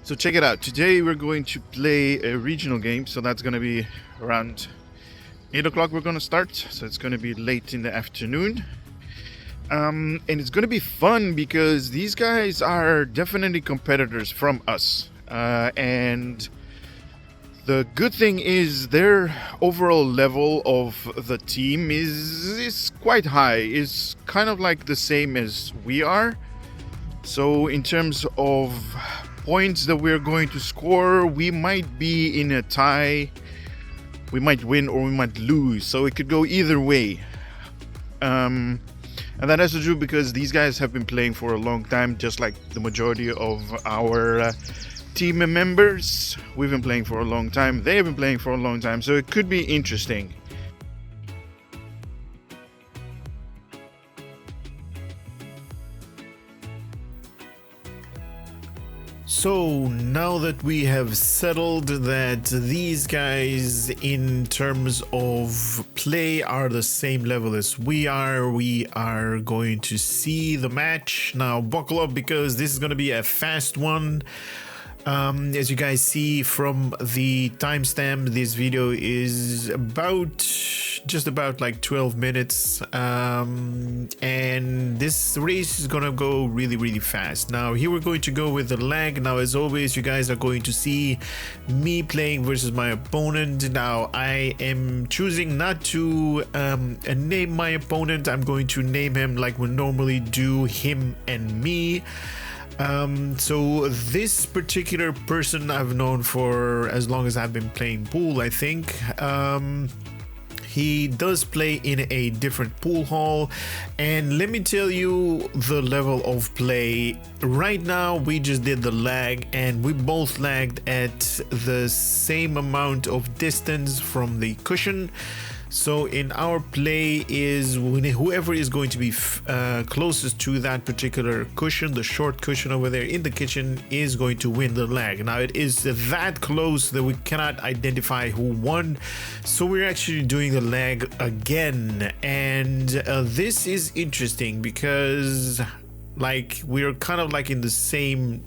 So check it out. Today we're going to play a regional game. So that's going to be around 8 o'clock we're going to start. So it's going to be late in the afternoon. And it's going to be fun because these guys are definitely competitors from us. And the good thing is their overall level of the team is quite high. It's kind of like the same as we are. So in terms of points that we're going to score, we might be in a tie. We might win or we might lose. So it could go either way. And that has to do because these guys have been playing for a long time, just like the majority of our team members. We've been playing for a long time. They have been playing for a long time. So it could be interesting. So now that we have settled that these guys in terms of play are the same level as we are going to see the match. Now buckle up because this is going to be a fast one. As you guys see from the timestamp, this video is just about like 12 minutes, and this race is gonna go really fast. Now here we're going to go with the lag. Now as always, you guys are going to see me playing versus my opponent. Now I am choosing not to name my opponent. I'm going to name him like we normally do, him and me. So this particular person I've known for as long as I've been playing pool, I think. He does play in a different pool hall, and let me tell you the level of play. Right now we just did the lag and we both lagged at the same amount of distance from the cushion. So in our play is whoever is going to be closest to that particular cushion, the short cushion over there in the kitchen, is going to win the lag. Now it is that close that we cannot identify who won. So we're actually doing the lag again. And this is interesting because like we're kind of like in the same,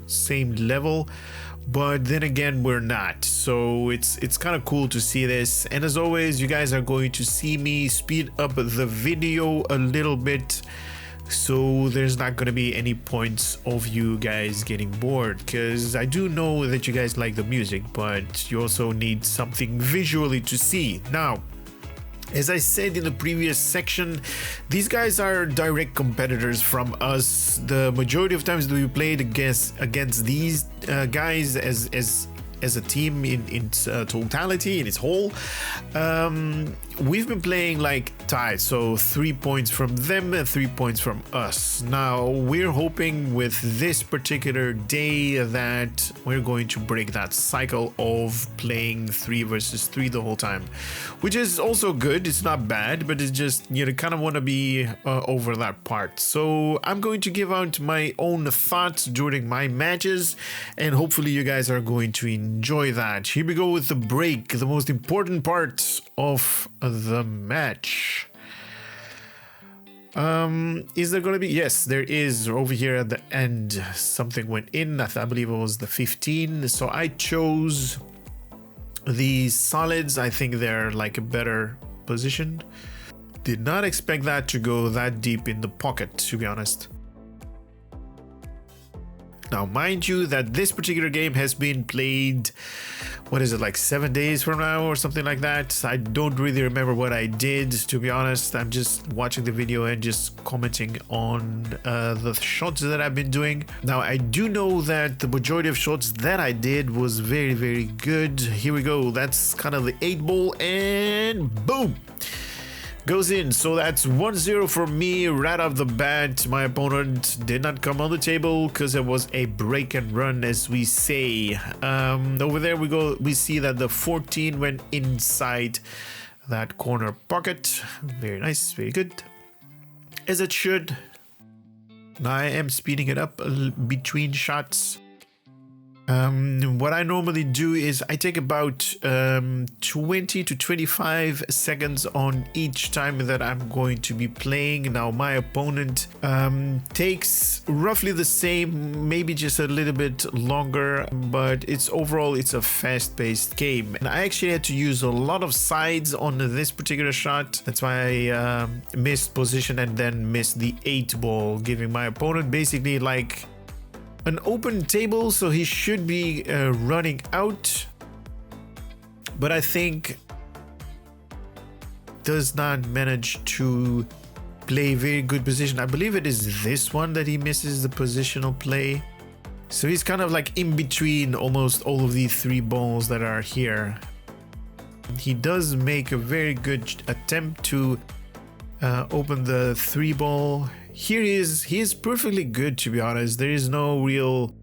same level. But then again, we're not. So it's kind of cool to see this. And as always, you guys are going to see me speed up the video a little bit, so there's not going to be any points of you guys getting bored, because I do know that you guys like the music, but you also need something visually to see. Now, as I said in the previous section, these guys are direct competitors from us. The majority of times that we played against these guys as a team in totality, in its whole, we've been playing like ties, so 3 points from them and 3 points from us. Now we're hoping with this particular day that we're going to break that cycle of playing 3 versus 3 the whole time, which is also good. It's not bad, but it's just, you kind of want to be over that part. So I'm going to give out my own thoughts during my matches, and hopefully you guys are going to enjoy that. Here we go with the break, the most important part of the match. Is there gonna be? Yes, there is. Over here at the end, something went in. I believe it was the 15. So I chose the solids. I think they're like a better position. Did not expect that to go that deep in the pocket, to be honest. Now, mind you that this particular game has been played, what is it, like 7 days from now or something like that? I don't really remember what I did, to be honest. I'm just watching the video and just commenting on the shots that I've been doing. Now, I do know that the majority of shots that I did was very good. Here we go. That's kind of the 8 ball, and boom! Goes in. So that's 1-0 for me right off the bat. My opponent did not come on the table because it was a break and run, as we say. Over there we see that the 14 went inside that corner pocket. Very nice, very good, as it should. Now I am speeding it up between shots. What I normally do is I take about 20 to 25 seconds on each time that I'm going to be playing. Now my opponent takes roughly the same, maybe just a little bit longer, but it's a fast-paced game. And I actually had to use a lot of sides on this particular shot. That's why I missed position and then missed the 8 ball, giving my opponent basically like an open table, so he should be running out, but I think does not manage to play very good position. I believe it is this one that he misses the positional play, so he's kind of like in between almost all of the 3 balls that are here. He does make a very good attempt to open the 3 ball. Here he is perfectly good, to be honest. There is no real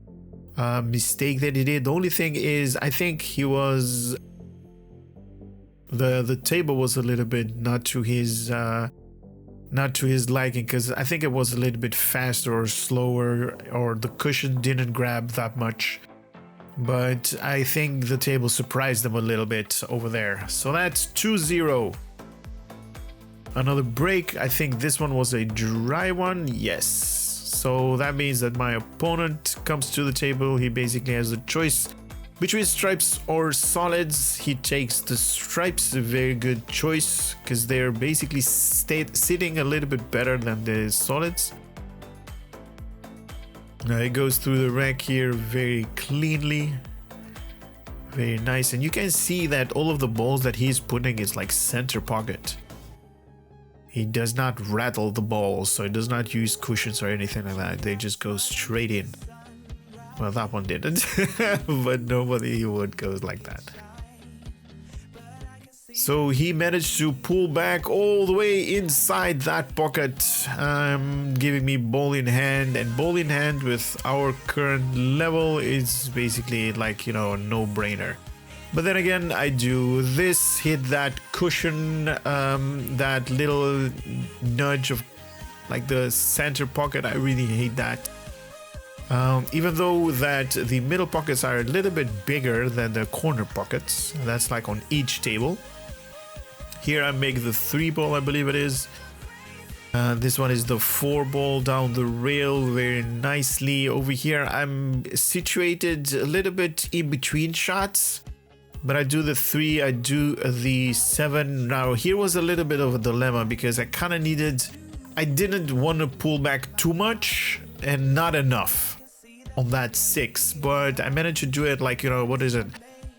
mistake that he did. The only thing is, I think he was the table was a little bit not to his liking, because I think it was a little bit faster or slower, or the cushion didn't grab that much. But I think the table surprised him a little bit over there. So that's 2-0. Another break. I think this one was a dry one. Yes. So that means that my opponent comes to the table. He basically has a choice between stripes or solids. He takes the stripes, a very good choice, because they're basically sitting a little bit better than the solids. Now he goes through the rack here very cleanly. Very nice. And you can see that all of the balls that he's putting is like center pocket. He does not rattle the balls, so he does not use cushions or anything like that. They just go straight in. Well, that one didn't, but nobody would go like that. So he managed to pull back all the way inside that pocket, giving me ball in hand. And ball in hand with our current level is basically like, you know, a no-brainer. But then again, I do this, hit that cushion, that little nudge of like the center pocket. I really hate that. Even though that the middle pockets are a little bit bigger than the corner pockets. That's like on each table. Here I make the 3 ball, I believe it is. This one is the 4 ball down the rail very nicely. Over here I'm situated a little bit in between shots. But I do the 3, I do the 7. Now here was a little bit of a dilemma, because I kind of I didn't want to pull back too much and not enough on that 6. But I managed to do it like, you know, what is it?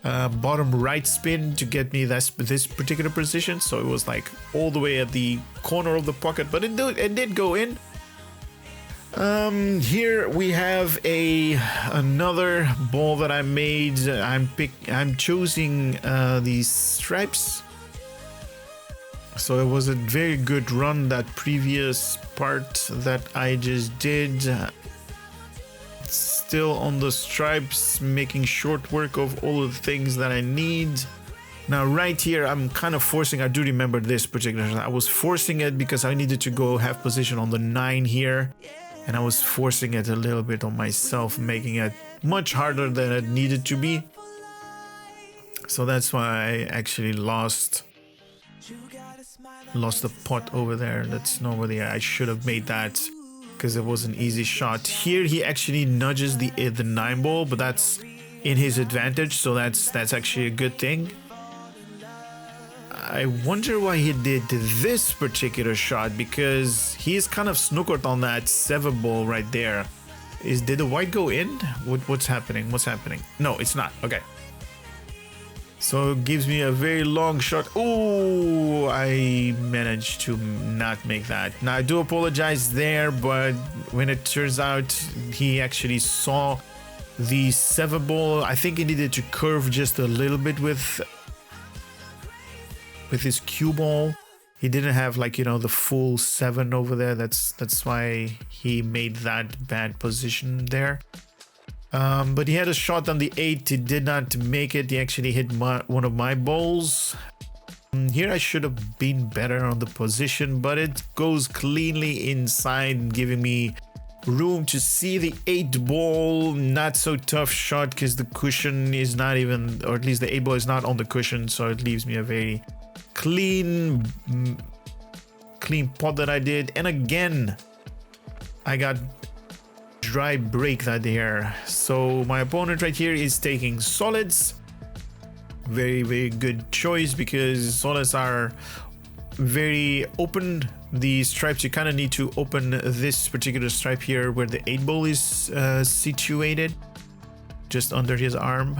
Bottom right spin to get me this particular position. So it was like all the way at the corner of the pocket, but it did go in. Here we have another ball that I made. I'm choosing these stripes. So it was a very good run, that previous part that I just did. Still on the stripes, making short work of all of the things that I need. Now right here I'm kind of forcing, I do remember this particular, I was forcing it because I needed to go have position on the 9 here. And I was forcing it a little bit on myself, making it much harder than it needed to be. So that's why I actually lost the pot over there. That's normally, I should have made that, because it was an easy shot. Here he actually nudges the 9 ball, but that's in his advantage, so that's actually a good thing. I wonder why he did this particular shot, because he's kind of snookered on that 7 ball right there. Did the white go in? What's happening? No, it's not. Okay. So it gives me a very long shot. Oh, I managed to not make that. Now I do apologize there, but when it turns out he actually saw the 7 ball, I think he needed to curve just a little bit with his cue ball. He didn't have, like, you know, the full 7 over there. That's why he made that bad position there. But he had a shot on the 8. He did not make it. He actually hit one of my balls. Here I should have been better on the position, but it goes cleanly inside, giving me room to see the 8 ball. Not so tough shot because the cushion is not even, or at least the 8 ball is not on the cushion, so it leaves me a very clean pot that I did. And again, I got dry break that there. So my opponent right here is taking solids. Very, very good choice because solids are very open. The stripes, you kind of need to open this particular stripe here where the 8 ball is situated, just under his arm.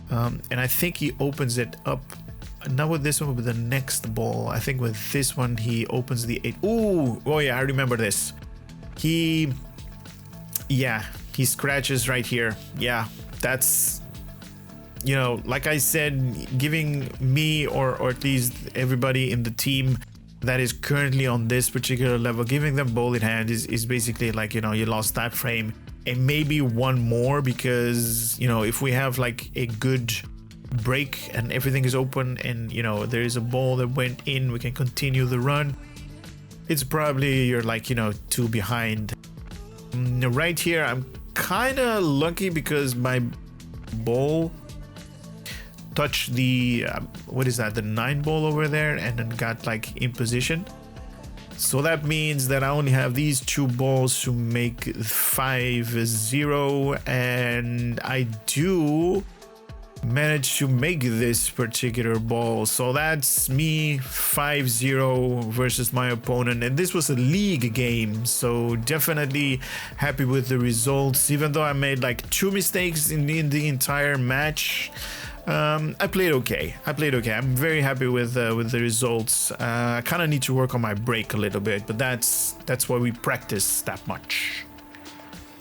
And I think he opens it up, not with this one, but with the next ball. I think with this one he opens the 8. Ooh, oh yeah, I remember this. He scratches right here. Yeah, that's, you know, like I said, giving me or at least everybody in the team that is currently on this particular level, giving them ball in hand is basically like, you know, you lost that frame and maybe one more, because, you know, if we have like a good break and everything is open and, you know, there is a ball that went in, we can continue the run. It's probably you're like, you know, 2 behind. Right here, I'm kind of lucky because my ball touched the what is that, the 9 ball over there, and then got like in position. So that means that I only have these 2 balls to make 5-0, and I do manage to make this particular ball. So that's me 5-0 versus my opponent, and this was a league game, so definitely happy with the results. Even though I made like 2 mistakes in the entire match, I played okay. I'm very happy with the results. I kind of need to work on my break a little bit, but that's why we practice that much.